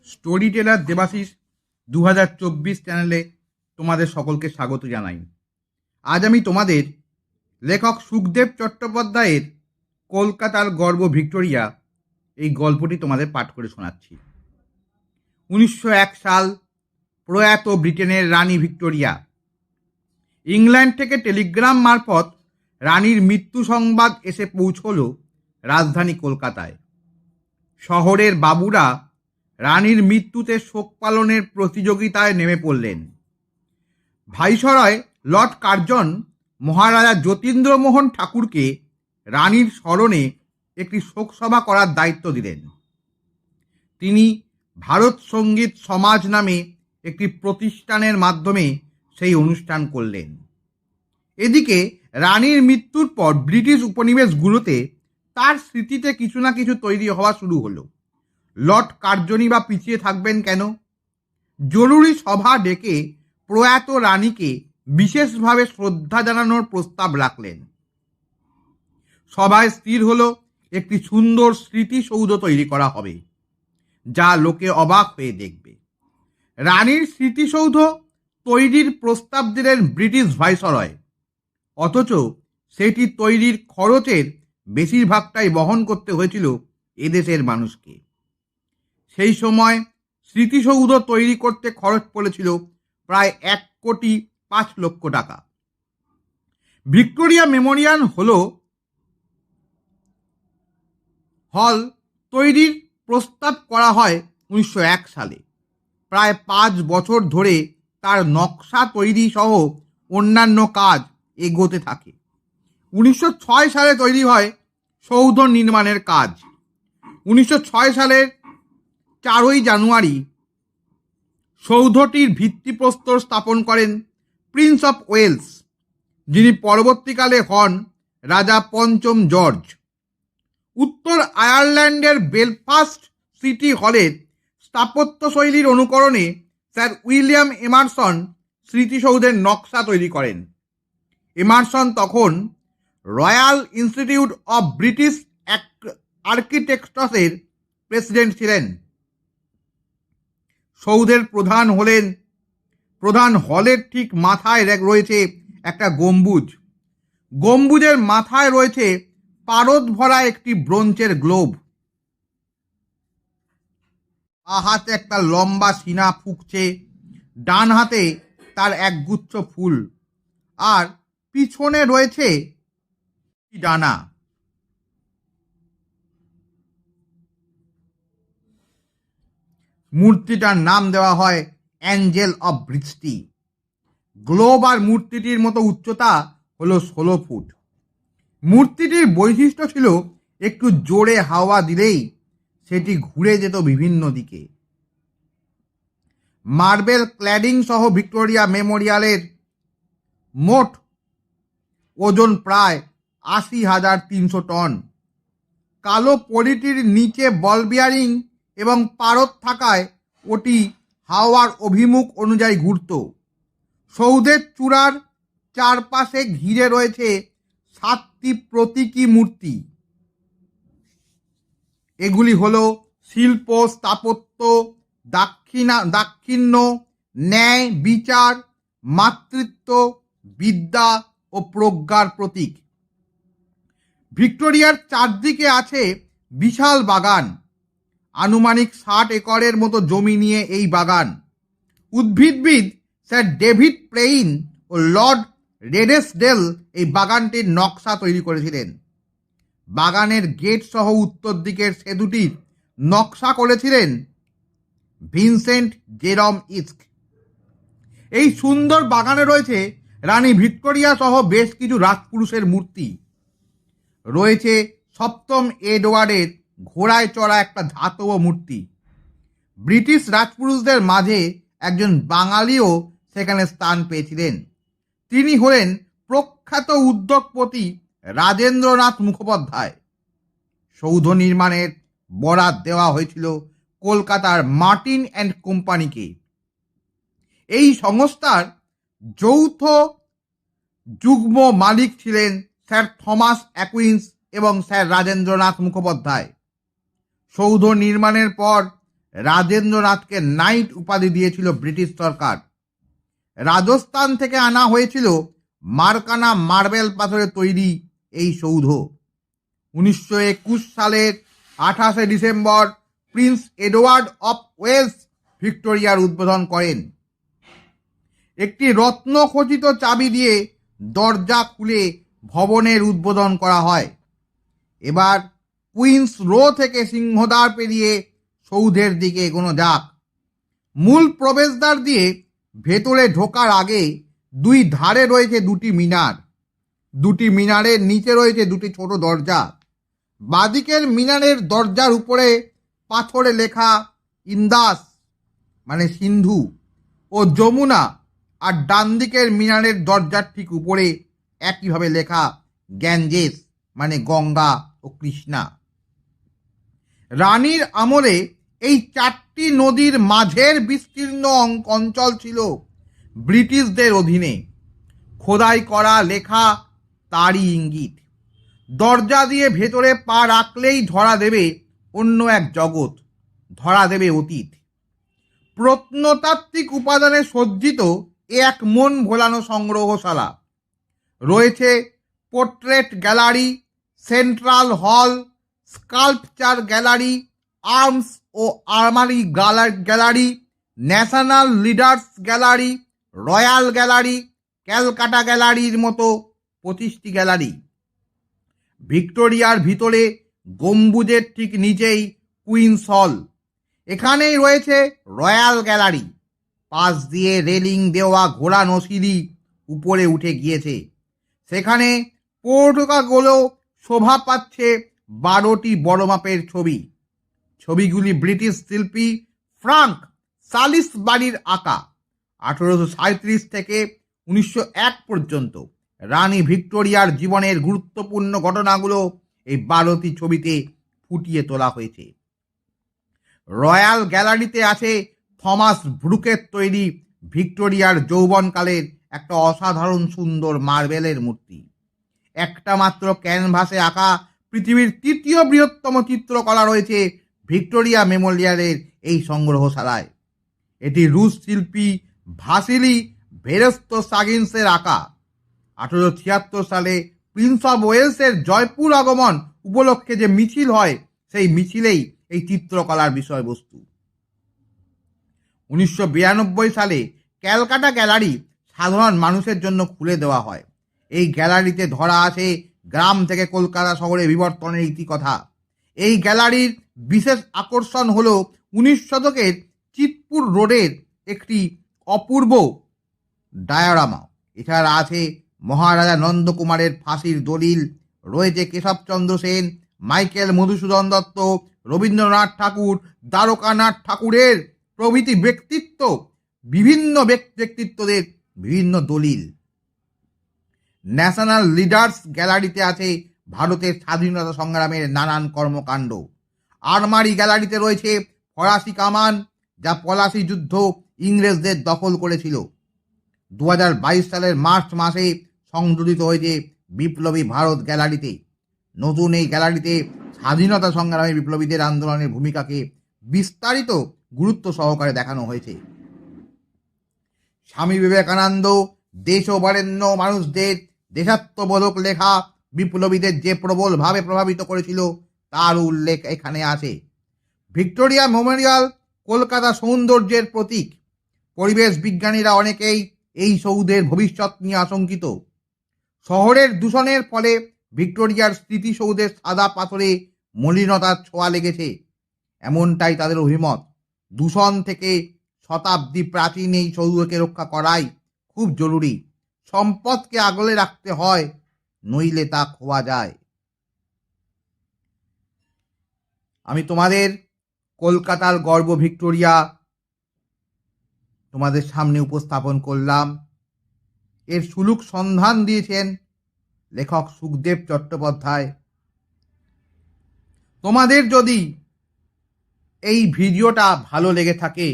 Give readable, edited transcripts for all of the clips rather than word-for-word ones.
Story teller Debashis 2024 চ্যানেলে তোমাদের সকলকে স্বাগত জানাই। আজ আমি তোমাদের লেখক সুখদেব চট্টোপাধ্যায়ের কলকাতার গর্ব ভিক্টোরিয়া এই গল্পটি তোমাদের পাঠ করে শোনাচ্ছি। 1901 সাল, প্রয়াত ব্রিটেনের রানী ভিক্টোরিয়া। ইংল্যান্ড থেকে টেলিগ্রাম মারফত রানীর মৃত্যু সংবাদ এসে পৌঁছল রাজধানী কলকাতায়। শহরের বাবুরা রানীর মৃত্যুতে শোক পালনের প্রতিযোগিতায় নেমে পড়লেন। ভাইসরয় লর্ড কার্জন মহারাজা যতীন্দ্রমোহন ঠাকুরকে রানীর স্মরণে একটি শোকসভা করার দায়িত্ব দিলেন। তিনি ভারত সঙ্গীত সমাজ নামে একটি প্রতিষ্ঠানের মাধ্যমে সেই অনুষ্ঠান করলেন। এদিকে রানীর মৃত্যুর পর ব্রিটিশ উপনিবেশগুলোতে তার স্মৃতিতে কিছু না কিছু তৈরি হওয়া শুরু হলো। লর্ড কার্জনই বা পিছিয়ে থাকবেন কেন? জরুরি সভা ডেকে প্রয়াত রানীকে বিশেষভাবে শ্রদ্ধা জানানোর প্রস্তাব রাখলেন। সভায় স্থির হলো একটি সুন্দর স্মৃতিসৌধ তৈরি করা হবে, যা লোকে অবাক হয়ে দেখবে। রানীর স্মৃতিসৌধ তৈরির প্রস্তাব দিলেন ব্রিটিশ ভাইসরয়, অথচ সেটি তৈরির খরচের বেশিরভাগটাই বহন করতে হয়েছিল এদেশের মানুষকে। সেই সময় স্মৃতিসৌধ তৈরি করতে খরচ পড়েছিল প্রায় 1,05,00,000 টাকা। ভিক্টোরিয়া মেমোরিয়াল হল তৈরির প্রস্তাব করা হয় 1901 সালে। প্রায় 5 বছর ধরে তার নকশা তৈরি সহ অন্যান্য কাজ এগোতে থাকে। 1906 সালে তৈরি হয় সৌধ নির্মাণের কাজ। 1906 সালের 4 জানুয়ারি সৌধটির ভিত্তিপ্রস্তর স্থাপন করেন প্রিন্স অফ ওয়েলস, যিনি পরবর্তীকালে হন রাজা পঞ্চম জর্জ। উত্তর আয়ারল্যান্ডের বেলফাস্ট সিটি হলের স্থাপত্যশৈলীর অনুকরণে স্যার উইলিয়াম এমারসন স্মৃতিসৌধের নকশা তৈরি করেন। এমারসন তখন রয়্যাল ইনস্টিটিউট অফ ব্রিটিশ আর্কিটেক্টসের প্রেসিডেন্ট ছিলেন। সৌধের প্রধান হলের ঠিক মাথায় রয়েছে একটা গম্বুজ। গম্বুজের মাথায় রয়েছে পারদ ভরা একটি ব্রোঞ্জের গ্লোব। হাতে একটা লম্বা সিনা ফুঁকছে, ডান হাতে তার একগুচ্ছ ফুল, আর পিছনে রয়েছে ডানা। মূর্তিটার নাম দেওয়া হয় অ্যাঞ্জেল অফ বৃষ্টি। গ্লোব আর মূর্তিটির মতো উচ্চতা হলো 16 ফুট। মূর্তিটির বৈশিষ্ট্য ছিল একটু জোরে হাওয়া দিলেই সেটি ঘুরে যেত বিভিন্ন দিকে। মার্বেল ক্ল্যাডিং সহ ভিক্টোরিয়া মেমোরিয়ালের মোট ওজন প্রায় 80,300 টন। কালো পলিটির নিচে বল বিয়ারিং এবং পারদ থাকায় ওটি হাওয়ার অভিমুখ অনুযায়ী ঘুরত। সৌধের চূড়ার চারপাশে ঘিরে রয়েছে 7টি প্রতীকী মূর্তি। এগুলি হল শিল্প, স্থাপত্য, দাক্ষিণ্য, ন্যায়, বিচার, মাতৃত্ব, বিদ্যা ও প্রজ্ঞার প্রতীক। ভিক্টোরিয়ার চারদিকে আছে বিশাল বাগান। আনুমানিক 60 একরের মতো জমি নিয়ে এই বাগান। উদ্ভিদবিদ স্যার ডেভিড প্লেইন ও লর্ড রেডেসডেল এই বাগানটির নকশা তৈরি করেছিলেন। বাগানের গেট সহ উত্তর দিকের সেতুটির নকশা করেছিলেন ভিনসেন্ট জেরম ইস্ক। এই সুন্দর বাগানে রয়েছে রানী ভিক্টোরিয়া সহ বেশ কিছু রাজপুরুষের মূর্তি। রয়েছে 7ম এডওয়ার্ডের ঘোড়ায় চড়া একটা ধাতব মূর্তি। ব্রিটিশ রাজপুরুষদের মাঝে একজন বাঙালিও সেখানে স্থান পেয়েছিলেন। তিনি হলেন প্রখ্যাত উদ্যোগপতি রাজেন্দ্রনাথ মুখোপাধ্যায়। সৌধ নির্মাণের বরাত দেওয়া হয়েছিল কলকাতার মার্টিন অ্যান্ড কোম্পানিকে। এই সংস্থার যৌথ যুগ্ম মালিক ছিলেন স্যার থমাস অ্যাকুইন্স এবং স্যার রাজেন্দ্রনাথ মুখোপাধ্যায়। সৌধ নির্মাণের পর রাজেন্দ্রনাথকে নাইট উপাধি দিয়েছিল ব্রিটিশ সরকার। রাজস্থান থেকে আনা হয়েছিল মার্কানা মার্বেল পাথরে তৈরি এই সৌধ। 1921 সালের 28শে December prince Edward of Wales ভিক্টোরিয়ার উদ্বোধন করেন। একটি রত্নখচিত চাবি দিয়ে দরজা খুলে ভবনের উদ্বোধন করা হয়। এবার কুইন্স রো থেকে সিংহদ্বার পেরিয়ে সৌধের দিকে এগোনো যাক। মূল প্রবেশদ্বার দিয়ে ভেতরে ঢোকার আগে দুই ধারে রয়েছে দুটি মিনার। দুটি মিনারের নিচে রয়েছে দুটি ছোট দরজা। বাদিকের মিনারের দরজার উপরে পাথরে লেখা ইন্দাস মানে সিন্ধু ও যমুনা, আর ডান দিকের মিনারের দরজার ঠিক উপরে একইভাবে লেখা গ্যাঞ্জেস মানে গঙ্গা ও কৃষ্ণা। রানীর আমলে এই চারটি নদীর মাঝের বিস্তীর্ণ অঞ্চল ছিল ব্রিটিশদের অধীনে। খোদাই করা লেখা তারই ইঙ্গিত। দরজা দিয়ে ভেতরে পা রাখলেই ধরা দেবে অন্য এক জগৎ, ধরা দেবে অতীত। প্রত্নতাত্ত্বিক উপাদানে সজ্জিত এক মন ভোলানো সংগ্রহশালা। রয়েছে portrait gallery, central hall, sculpture gallery, arms ও armoury gallery, national leaders gallery, royal gallery, Calcutta গ্যালারির মতো 25টি গ্যালারি। ভিক্টোরিয়ার ভিতরে গম্বুজের ঠিক নিচেই কুইন্স হল। এখানেই রয়েছে রয়্যাল গ্যালারি। পাশ দিয়ে রেলিং দেওয়া ঘোড়ানো সিঁড়ি উপরে উঠে গিয়েছে। সেখানে পৌরকাগুলো শোভা পাচ্ছে 12টি বড় মাপের ছবি। ছবিগুলি ব্রিটিশ শিল্পী ফ্রাঙ্ক সালিস বাড়ির আঁকা। 1837 থেকে 1901 পর্যন্ত রানী ভিক্টোরিয়ার জীবনের গুরুত্বপূর্ণ ঘটনাগুলো এই 12টি ছবিতে ফুটিয়ে তোলা হয়েছে। রয়্যাল গ্যালারিতে আছে থমাস ব্রুকের তৈরি ভিক্টোরিয়ার যৌবনকালের একটা অসাধারণ সুন্দর মার্বেলের মূর্তি। একটা মাত্র ক্যানভাসে আঁকা পৃথিবীর 3য় বৃহত্তম চিত্রকলা রয়েছে ভিক্টোরিয়া মেমোরিয়ালের এই সংগ্রহশালায়। এটি রুশ শিল্পী ভাসিলি ভেরেস্তোসাগিন্সের আঁকা। 1876 সালে প্রিন্স অফ ওয়েলসের জয়পুর আগমন উপলক্ষে যে মিছিল হয়, সেই মিছিলেই এই চিত্রকলার বিষয়বস্তু। 1992 সালে ক্যালকাটা গ্যালারি সাধারণ মানুষের জন্য খুলে দেওয়া হয়। এই গ্যালারিতে ধরা আছে গ্রাম থেকে কলকাতা শহরে বিবর্তনের ইতিকথা। এই গ্যালারির বিশেষ আকর্ষণ হল 19 শতকের চিতপুর রোডের একটি অপূর্ব ডায়োরামা। এছাড়া আছে মহারাজা নন্দকুমারের ফাঁসির দলিল, রয়েছে কেশবচন্দ্র সেন, মাইকেল মধুসূদন দত্ত, রবীন্দ্রনাথ ঠাকুর, দ্বারকানাথ ঠাকুরের প্রভৃতি বিভিন্ন ব্যক্তিত্বদের বিভিন্ন দলিল। ন্যাশনাল লিডার্স গ্যালারিতে আছে ভারতের স্বাধীনতা সংগ্রামের নানান কর্মকাণ্ড। আর্মারি গ্যালারিতে রয়েছে ফরাসি কামান, যা পলাশি যুদ্ধ ইংরেজদের দখল করেছিল। 2022 সালের মার্চ মাসে সংযোজিত হয়েছে বিপ্লবী ভারত গ্যালারিতে। নতুন এই গ্যালারিতে স্বাধীনতা সংগ্রামে বিপ্লবীদের আন্দোলনের ভূমিকাকে বিস্তারিত গুরুত্ব সহকারে দেখানো হয়েছে। স্বামী বিবেকানন্দ দেশ ও বরেণ্য মানুষদের দেশাত্মবোধক লেখা বিপ্লবীদের যে প্রবলভাবে প্রভাবিত করেছিল তার উল্লেখ এখানে আছে। ভিক্টোরিয়া মেমোরিয়াল কলকাতা সৌন্দর্যের প্রতীক। পরিবেশ বিজ্ঞানীরা অনেকেই এই সৌধের ভবিষ্যৎ নিয়ে আশঙ্কিত। শহরের দূষণের ফলে ভিক্টোরিয়ার স্মৃতিসৌধের সাদা পাথরে মলিনতার ছোঁয়া লেগেছে, এমনটাই তাদের অভিমত। দূষণ থেকে শতাব্দী প্রাচীন এই সৌধকে রক্ষা করাই খুব জরুরি। সম্পদকে আগলে রাখতে হয়, নইলে তা খোয়া যায়। আমি তোমাদের কলকাতার গর্ব ভিক্টোরিয়া তোমাদের সামনে উপস্থাপন করলাম। এর সুলুক সন্ধান দিয়েছেন লেখক সুখদেব চট্টোপাধ্যায়। তোমাদের যদি এই ভিডিওটা ভালো লেগে থাকে,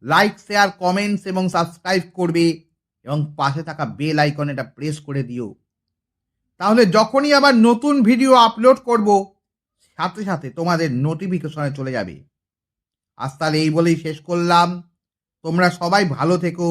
লাইক, শেয়ার, কমেন্টস এবং সাবস্ক্রাইব করবে এবং পাশে থাকা বেল আইকন এটা প্রেস করে দিও। তাহলে যখনই আবার নতুন ভিডিও আপলোড করব, সাথে সাথে তোমাদের নোটিফিকেশনে চলে যাবে। আজ তাহলে এই বলেই শেষ করলাম। তোমরা সবাই ভালো থেকো,